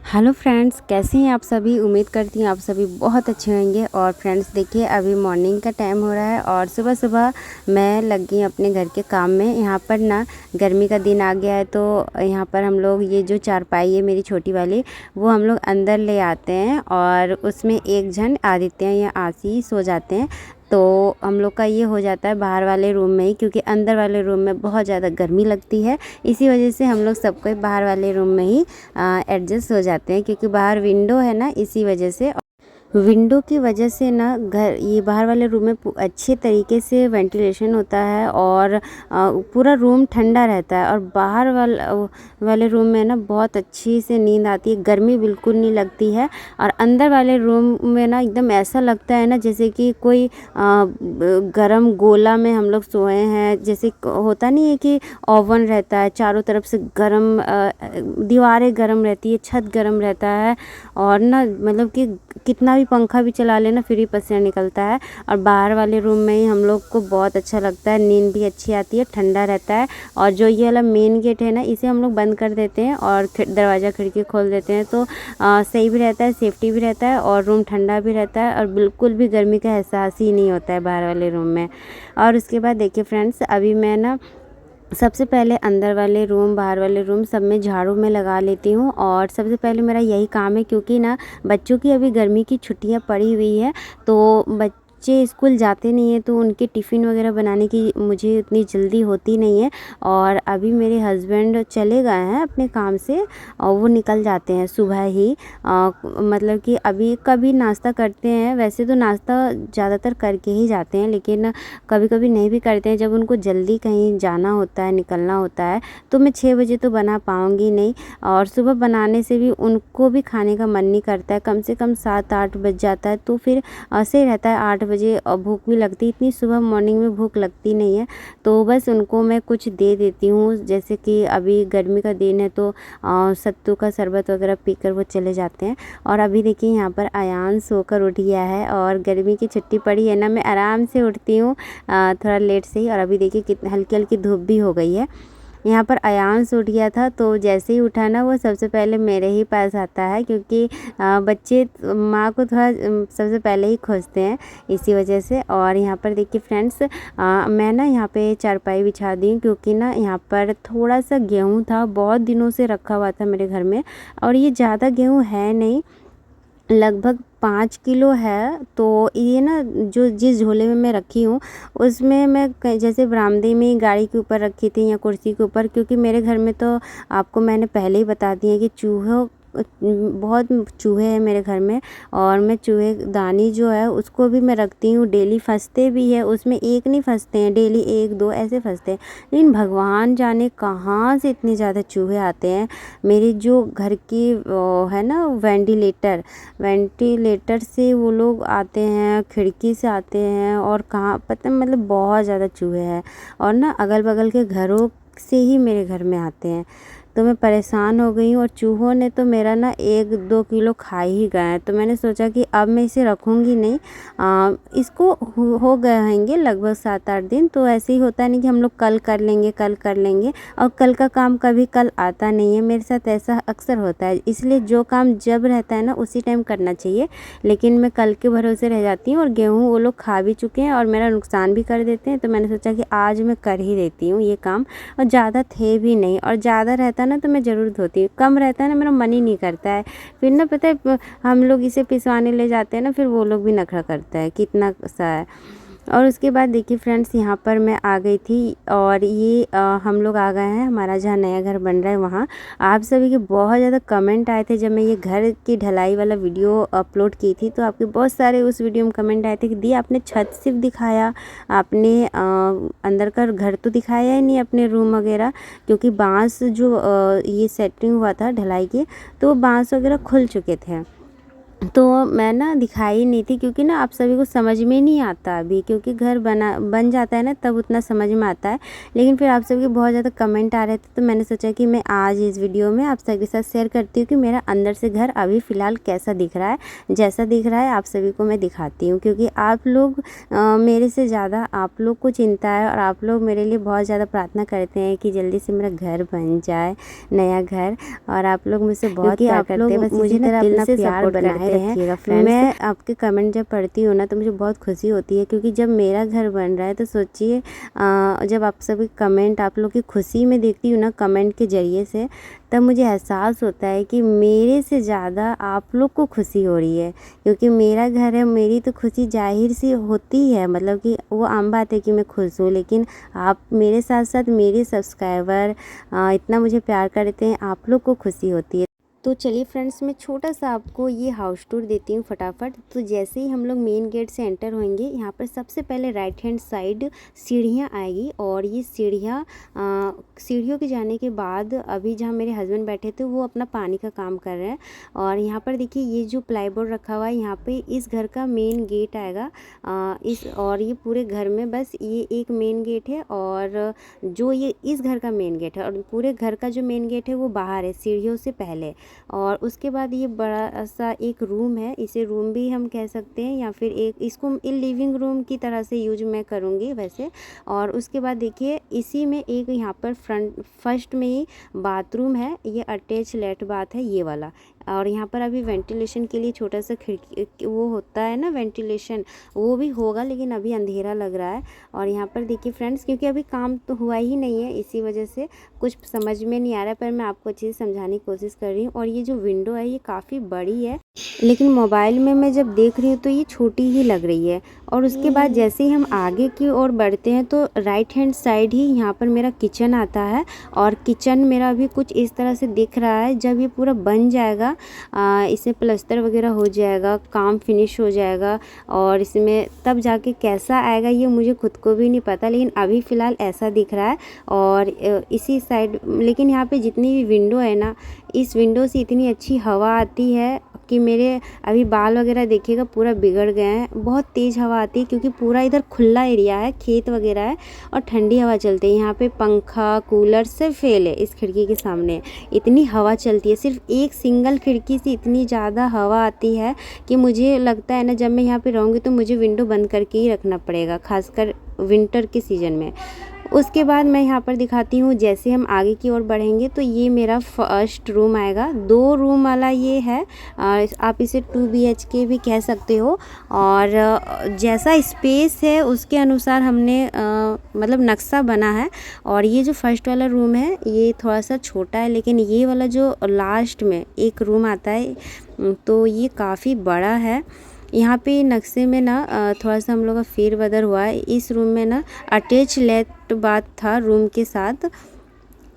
Hello friends, कैसे हैं आप सभी। उम्मीद करती हूँ आप सभी बहुत अच्छे होंगे। और फ्रेंड्स देखिए, अभी मॉर्निंग का टाइम हो रहा है और सुबह सुबह मैं लग गई अपने घर के काम में। यहाँ पर ना गर्मी का दिन आ गया है, तो यहाँ पर हम लोग ये जो चारपाई है मेरी छोटी वाली, वो हम लोग अंदर ले आते हैं और उसमें एक जन आदित्य या आशी सो जाते हैं। तो हम लोग का ये हो जाता है बाहर वाले रूम में ही, क्योंकि अंदर वाले रूम में बहुत ज़्यादा गर्मी लगती है। इसी वजह से हम लोग सबको बाहर वाले रूम में ही एडजस्ट हो जाते हैं, क्योंकि बाहर विंडो है ना, इसी वजह से। विंडो की वजह से ना घर ये बाहर वाले रूम में अच्छे तरीके से वेंटिलेशन होता है और पूरा रूम ठंडा रहता है। और बाहर वाले रूम में ना बहुत अच्छी से नींद आती है, गर्मी बिल्कुल नहीं लगती है। और अंदर वाले रूम में ना एकदम ऐसा लगता है ना जैसे कि कोई गरम गोला में हम लोग सोए हैं। जैसे होता नहीं है कि ओवन रहता है, चारों तरफ से गरम दीवारें गरम रहती है, छत गरम रहता है, और ना मतलब कि कितना भी पंखा भी चला लेना फिर ही पसीना निकलता है। और बाहर वाले रूम में ही हम लोग को बहुत अच्छा लगता है, नींद भी अच्छी आती है, ठंडा रहता है। और जो ये वाला मेन गेट है ना, इसे हम लोग बंद कर देते हैं और दरवाज़ा खिड़की खोल देते हैं, तो सही भी रहता है, सेफ्टी भी रहता है और रूम ठंडा भी रहता है और बिल्कुल भी गर्मी का एहसास ही नहीं होता है बाहर वाले रूम में। और उसके बाद देखिए फ्रेंड्स, अभी मैं ना सबसे पहले अंदर वाले रूम बाहर वाले रूम सब में झाड़ू में लगा लेती हूँ। और सबसे पहले मेरा यही काम है, क्योंकि ना बच्चों की अभी गर्मी की छुट्टियाँ पड़ी हुई है, तो बच्चे स्कूल जाते नहीं हैं, तो उनके टिफ़िन वगैरह बनाने की मुझे उतनी जल्दी होती नहीं है। और अभी मेरे हस्बैंड चले गए हैं अपने काम से और वो निकल जाते हैं सुबह ही। मतलब कि अभी कभी नाश्ता करते हैं, वैसे तो नाश्ता ज़्यादातर करके ही जाते हैं, लेकिन कभी कभी नहीं भी करते हैं। जब उनको जल्दी कहीं जाना होता है, निकलना होता है, तो मैं 6 बजे तो बना पाऊँगी नहीं। और सुबह बनाने से भी उनको भी खाने का मन नहीं करता है, कम से कम 7-8 बज जाता है, तो फिर ऐसे ही रहता है 8 बजे भूख भी लगती है। इतनी सुबह मॉर्निंग में भूख लगती नहीं है, तो बस उनको मैं कुछ दे देती हूँ। जैसे कि अभी गर्मी का दिन है, तो सत्तू का शरबत वगैरह पीकर वो चले जाते हैं। और अभी देखिए यहाँ पर अयान सोकर उठ गया है, और गर्मी की छुट्टी पड़ी है ना, मैं आराम से उठती हूँ थोड़ा लेट से ही। और अभी देखिए कितनी हल्की हल्की धूप भी हो गई है। यहाँ पर अयांश उठ गया था, तो जैसे ही उठा ना वो सबसे पहले मेरे ही पास आता है, क्योंकि बच्चे माँ को थोड़ा सबसे पहले ही खोजते हैं, इसी वजह से। और यहाँ पर देखिए फ्रेंड्स, मैं ना यहाँ पे चारपाई बिछा दी हूँ, क्योंकि ना यहाँ पर थोड़ा सा गेहूँ था, बहुत दिनों से रखा हुआ था मेरे घर में। और ये ज़्यादा गेहूँ है नहीं, लगभग 5 किलो है। तो ये ना जो जिस झोले में मैं रखी हूँ, उसमें मैं जैसे बरामदे में गाड़ी के ऊपर रखी थी या कुर्सी के ऊपर, क्योंकि मेरे घर में तो आपको मैंने पहले ही बता दिया कि चूहों बहुत चूहे हैं मेरे घर में। और मैं चूहे दानी जो है उसको भी मैं रखती हूँ, डेली फंसते भी है उसमें, एक नहीं फंसते हैं, डेली 1-2 ऐसे फंसते हैं। लेकिन भगवान जाने कहाँ से इतने ज़्यादा चूहे आते हैं। मेरी जो घर की है ना वेंटिलेटर से वो लोग आते हैं, खिड़की से आते हैं, और कहाँ पता मतलब बहुत ज़्यादा चूहे हैं। और ना अगल बगल के घरों से ही मेरे घर में आते हैं, तो मैं परेशान हो गई हूँ। और चूहों ने तो मेरा ना 1-2 किलो खा ही गए हैं, तो मैंने सोचा कि अब मैं इसे रखूँगी नहीं। इसको हो गए होंगे लगभग 7-8 दिन, तो ऐसे ही होता नहीं कि हम लोग कल कर लेंगे कल कर लेंगे, और कल का काम कभी कल आता नहीं है। मेरे साथ ऐसा अक्सर होता है, इसलिए जो काम जब रहता है ना उसी टाइम करना चाहिए। लेकिन मैं कल के भरोसे रह जाती हूँ, और गेहूँ वो लोग खा भी चुके हैं और मेरा नुकसान भी कर देते हैं। तो मैंने सोचा कि आज मैं कर ही देती हूँ ये काम। और ज़्यादा थे भी नहीं, और ज़्यादा रहता ना तो मैं ज़रूर धोती हूँ, कम रहता है ना मेरा मन ही नहीं करता है। फिर ना पता है हम लोग इसे पिसवाने ले जाते हैं ना, फिर वो लोग भी नखरा करता है कितना सा है। और उसके बाद देखिए फ्रेंड्स, यहाँ पर मैं आ गई थी, और ये हम लोग आ गए हैं हमारा जहाँ नया घर बन रहा है वहाँ। आप सभी के बहुत ज़्यादा कमेंट आए थे जब मैं ये घर की ढलाई वाला वीडियो अपलोड की थी, तो आपके बहुत सारे उस वीडियो में कमेंट आए थे कि दी आपने छत सिर्फ दिखाया, आपने अंदर का घर तो दिखाया ही नहीं, अपने रूम वगैरह। क्योंकि बांस जो ये सेटिंग हुआ था ढलाई के, तो बांस वगैरह खुल चुके थे। तो मैं ना दिखाई नहीं थी, क्योंकि ना आप सभी को समझ में नहीं आता अभी, क्योंकि घर बन जाता है ना तब उतना समझ में आता है। लेकिन फिर आप सभी के बहुत ज़्यादा कमेंट आ रहे थे, तो मैंने सोचा कि मैं आज इस वीडियो में आप सभी के साथ शेयर करती हूँ कि मेरा अंदर से घर अभी फ़िलहाल कैसा दिख रहा है। जैसा दिख रहा है आप सभी को मैं दिखाती हूँ, क्योंकि आप लोग मेरे से ज़्यादा आप लोग को चिंता है, और आप लोग मेरे लिए बहुत ज़्यादा प्रार्थना करते हैं कि जल्दी से मेरा घर बन जाए, नया घर। और आप लोग मुझसे बहुत प्यार करते हैं, बस मुझे ना दिल से सपोर्ट बनाए रखिएगा फ्रेंड्स। मैं आपके कमेंट जब पढ़ती हूँ ना तो मुझे बहुत खुशी होती है, क्योंकि जब मेरा घर बन रहा है तो सोचिए, जब आप सभी कमेंट आप लोग की खुशी में देखती हूँ ना कमेंट के ज़रिए से, तब मुझे एहसास होता है कि मेरे से ज़्यादा आप लोग को खुशी हो रही है। क्योंकि मेरा घर है, मेरी तो खुशी जाहिर सी होती है, मतलब कि वो आम बात है कि मैं खुश हूँ। लेकिन आप मेरे साथ साथ मेरे सब्सक्राइबर इतना मुझे प्यार करते हैं, आप लोग को खुशी होती है। तो चलिए फ्रेंड्स, मैं छोटा सा आपको ये हाउस टूर देती हूँ फटाफट। तो जैसे ही हम लोग मेन गेट से एंटर होंगे, यहाँ पर सबसे पहले राइट हैंड साइड सीढ़ियाँ आएगी, और ये सीढ़ियों के जाने के बाद अभी जहाँ मेरे हस्बैंड बैठे थे वो अपना पानी का काम कर रहे हैं। और यहाँ पर देखिए ये जो प्लाईबोर्ड रखा हुआ है, यहाँ पे इस घर का मेन गेट आएगा। और ये पूरे घर में बस ये एक मेन गेट है, और जो ये इस घर का मेन गेट है, और पूरे घर का जो मेन गेट है वो बाहर है सीढ़ियों से पहले। और उसके बाद ये बड़ा सा एक रूम है, इसे रूम भी हम कह सकते हैं, या फिर एक इसको लिविंग रूम की तरह से यूज मैं करूँगी वैसे। और उसके बाद देखिए इसी में एक यहाँ पर फर्स्ट में ही बाथरूम है, ये अटैच लेट बाथ है ये वाला। और यहाँ पर अभी वेंटिलेशन के लिए छोटा सा खिड़की वो होता है ना वेंटिलेशन, वो भी होगा, लेकिन अभी अंधेरा लग रहा है। और यहाँ पर देखिए फ्रेंड्स, क्योंकि अभी काम तो हुआ ही नहीं है, इसी वजह से कुछ समझ में नहीं आ रहा है, पर मैं आपको अच्छे से समझाने की कोशिश कर रही हूँ। और ये जो विंडो है ये काफ़ी बड़ी है, लेकिन मोबाइल में मैं जब देख रही हूँ तो ये छोटी ही लग रही है। और उसके बाद जैसे ही हम आगे की ओर बढ़ते हैं तो राइट हैंड साइड ही यहाँ पर मेरा किचन आता है। और किचन मेरा अभी कुछ इस तरह से दिख रहा है। जब ये पूरा बन जाएगा, इसमें प्लस्तर वगैरह हो जाएगा, काम फिनिश हो जाएगा, और इसमें तब जाके कैसा आएगा ये मुझे खुद को भी नहीं पता, लेकिन अभी फ़िलहाल ऐसा दिख रहा है। और इसी साइड, लेकिन यहाँ पे जितनी भी विंडो है ना, इस विंडो से इतनी अच्छी हवा आती है कि मेरे अभी बाल वगैरह देखिएगा पूरा बिगड़ गए हैं। बहुत तेज़ हवा आती है, क्योंकि पूरा इधर खुला एरिया है, खेत वगैरह है, और ठंडी हवा चलती है। यहाँ पे पंखा कूलर सब फेल है इस खिड़की के सामने, इतनी हवा चलती है। सिर्फ एक सिंगल खिड़की से इतनी ज़्यादा हवा आती है कि मुझे लगता है ना, जब मैं यहाँ पे रहूँगी तो मुझे विंडो बंद करके ही रखना पड़ेगा, खासकर विंटर के सीज़न में। उसके बाद मैं यहाँ पर दिखाती हूँ, जैसे हम आगे की ओर बढ़ेंगे तो ये मेरा फर्स्ट रूम आएगा। 2 रूम वाला ये है, आप इसे 2 BHK भी कह सकते हो। और जैसा स्पेस है उसके अनुसार हमने मतलब नक्शा बना है। और ये जो फर्स्ट वाला रूम है ये थोड़ा सा छोटा है, लेकिन ये वाला जो लास्ट में एक रूम आता है तो ये काफ़ी बड़ा है। यहाँ पे नक्शे में ना थोड़ा सा हम लोग का फेरबदल हुआ है। इस रूम में ना अटैच लेट बाथ था रूम के साथ,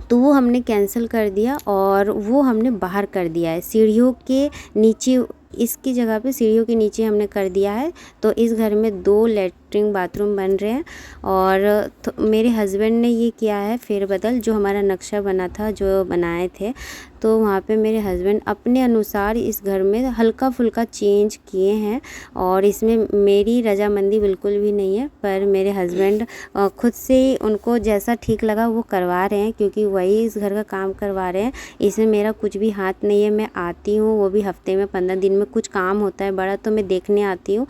तो वो हमने कैंसिल कर दिया और वो हमने बाहर कर दिया है सीढ़ियों के नीचे। इसकी जगह पे सीढ़ियों के नीचे हमने कर दिया है। तो इस घर में 2 लैट्रिन बाथरूम बन रहे हैं। और मेरे हस्बैंड ने ये किया है फेरबदल, जो हमारा नक्शा बना था जो बनाए थे, तो वहाँ पे मेरे हस्बैंड अपने अनुसार इस घर में हल्का फुल्का चेंज किए हैं। और इसमें मेरी रजामंदी बिल्कुल भी नहीं है, पर मेरे हस्बैंड खुद से ही उनको जैसा ठीक लगा वो करवा रहे हैं, क्योंकि वही इस घर का काम करवा रहे हैं। इसमें मेरा कुछ भी हाथ नहीं है। मैं आती हूँ, वो भी हफ्ते में 15 दिन में, कुछ काम होता है बड़ा तो मैं देखने आती हूँ।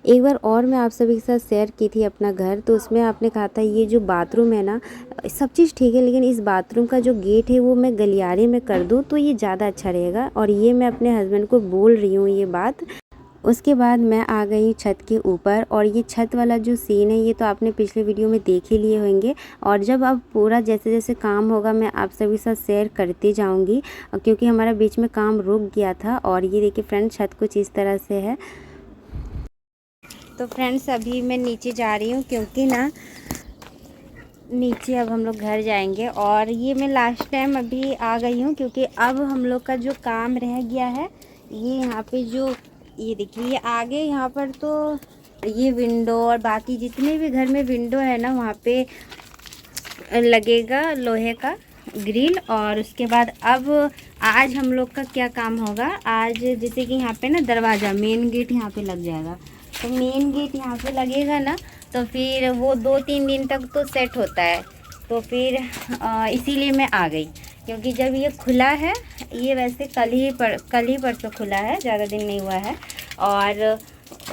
एक बार और मैं आप सभी के साथ शेयर की थी अपना घर, तो उसमें आपने कहा था ये जो बाथरूम है ना, सब चीज़ ठीक है, लेकिन इस बाथरूम का जो गेट है वो मैं गलियारे में कर दूँ तो ये ज़्यादा अच्छा रहेगा। और ये मैं अपने हस्बैंड को बोल रही हूँ ये बात। उसके बाद मैं आ गई छत के ऊपर, और ये छत वाला जो सीन है ये तो आपने पिछले वीडियो में देख ही लिए होंगे। और जब अब पूरा जैसे जैसे काम होगा मैं आप सभी के साथ शेयर करती जाऊंगी, क्योंकि हमारा बीच में काम रुक गया था। और ये देखिए फ्रेंड्स, छत कुछ इस तरह से है। तो फ्रेंड्स अभी मैं नीचे जा रही हूँ, क्योंकि ना नीचे अब हम लोग घर जाएंगे। और ये मैं लास्ट टाइम अभी आ गई हूँ, क्योंकि अब हम लोग का जो काम रह गया है, ये यहाँ पे जो ये देखिए ये आगे यहाँ पर तो ये विंडो और बाकी जितने भी घर में विंडो है ना, वहाँ पे लगेगा लोहे का ग्रिल। और उसके बाद अब आज हम लोग का क्या काम होगा, आज जैसे कि यहाँ पे ना दरवाज़ा मेन गेट यहाँ पे लग जाएगा, तो मेन गेट यहाँ पे लगेगा ना, तो फिर वो 2-3 दिन तक तो सेट होता है। तो फिर इसीलिए मैं आ गई, क्योंकि जब ये खुला है, ये वैसे कल ही परसों खुला है, ज़्यादा दिन नहीं हुआ है। और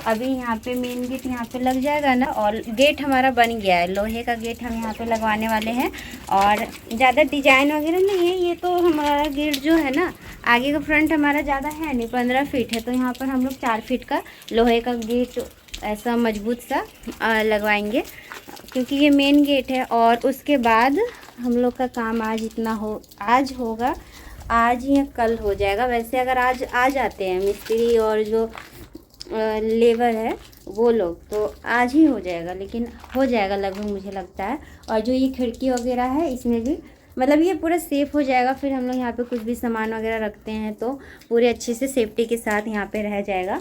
अभी यहाँ पे मेन गेट यहाँ पे लग जाएगा ना, और गेट हमारा बन गया है, लोहे का गेट हम यहाँ पे लगवाने वाले हैं। और ज़्यादा डिजाइन वगैरह नहीं है, ये तो हमारा गेट जो है ना, आगे का फ्रंट हमारा ज़्यादा है नहीं, 15 फीट है, तो यहाँ पर हम लोग 4 फीट का लोहे का गेट ऐसा मजबूत सा लगवाएंगे, क्योंकि ये मेन गेट है। और उसके बाद हम लोग का काम आज होगा, आज या कल हो जाएगा। वैसे अगर आज आ जाते हैं मिस्त्री और जो लेबर है वो लोग, तो आज ही हो जाएगा, लेकिन हो जाएगा लगभग मुझे लगता है। और जो ये खिड़की वगैरह है, इसमें भी मतलब ये पूरा सेफ़ हो जाएगा। फिर हम लोग यहाँ पे कुछ भी सामान वगैरह रखते हैं तो पूरे अच्छे से सेफ्टी के साथ यहाँ पे रह जाएगा।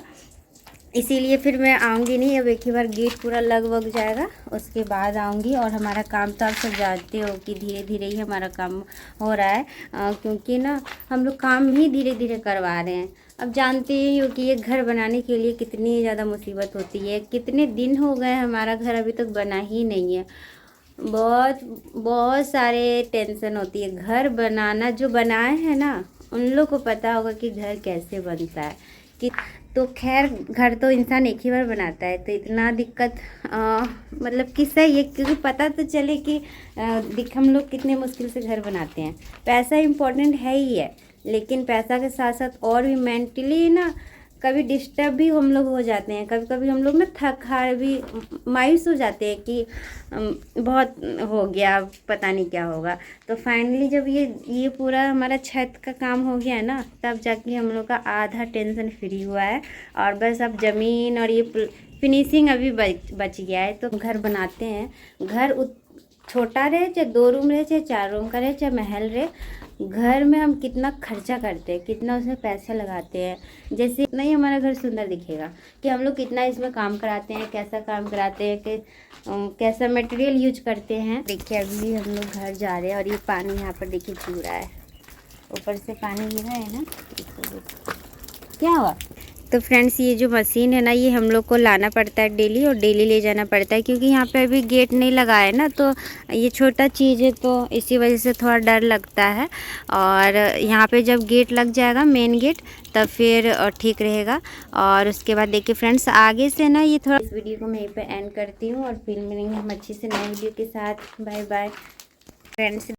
इसीलिए फिर मैं आऊँगी नहीं, अब एक ही बार गेट पूरा लग जाएगा, उसके बाद आऊँगी। और हमारा काम तो आप सब जानते हो कि धीरे धीरे ही हमारा काम हो रहा है, क्योंकि ना हम लोग काम भी धीरे धीरे करवा रहे हैं। अब जानते ही हो कि ये घर बनाने के लिए कितनी ज़्यादा मुसीबत होती है। कितने दिन हो गए हमारा घर अभी तक बना ही नहीं है, बहुत सारे टेंशन होती है। घर बनाना, जो बनाए हैं ना उन लोग को पता होगा कि घर कैसे बनता है कि। तो खैर, घर तो इंसान एक ही बार बनाता है, तो इतना दिक्कत मतलब किससे ये, क्योंकि पता तो चले कि हम लोग कितने मुश्किल से घर बनाते हैं। पैसा इम्पोर्टेंट है ही है, लेकिन पैसा के साथ साथ और भी मेंटली ना कभी डिस्टर्ब भी हम लोग हो जाते हैं। कभी कभी हम लोग ना थक हार भी मायूस हो जाते हैं कि बहुत हो गया, पता नहीं क्या होगा। तो फाइनली जब ये पूरा हमारा छत का काम हो गया है ना, तब जाके हम लोग का आधा टेंशन फ्री हुआ है। और बस अब ज़मीन और ये फिनिशिंग अभी बच गया है। तो घर बनाते हैं, घर छोटा रहे चाहे 2 रूम रहे चाहे 4 रूम का रहे चाहे महल रहे, घर में हम कितना खर्चा करते हैं, कितना उसमें पैसे लगाते हैं, जैसे इतना ही हमारा घर सुंदर दिखेगा कि हम लोग कितना इसमें काम कराते हैं, कैसा काम कराते हैं, कि कैसा मटेरियल यूज करते हैं। देखिए अभी हम लोग घर जा रहे हैं, और ये पानी यहाँ पर देखिए चू रहा है, ऊपर से पानी गिरा है ना, क्या हुआ। तो फ्रेंड्स, ये जो मशीन है ना, ये हम लोग को लाना पड़ता है डेली, और डेली ले जाना पड़ता है, क्योंकि यहाँ पे अभी गेट नहीं लगा है ना, तो ये छोटा चीज़ है, तो इसी वजह से थोड़ा डर लगता है। और यहाँ पे जब गेट लग जाएगा मेन गेट, तब फिर ठीक रहेगा। और उसके बाद देखिए फ्रेंड्स, आगे से ना ये थोड़ा, इस वीडियो को मैं यहीं पर एंड करती हूँ, और फिर मिलेंगे हम अच्छी से नए वीडियो के साथ। Bye bye friends.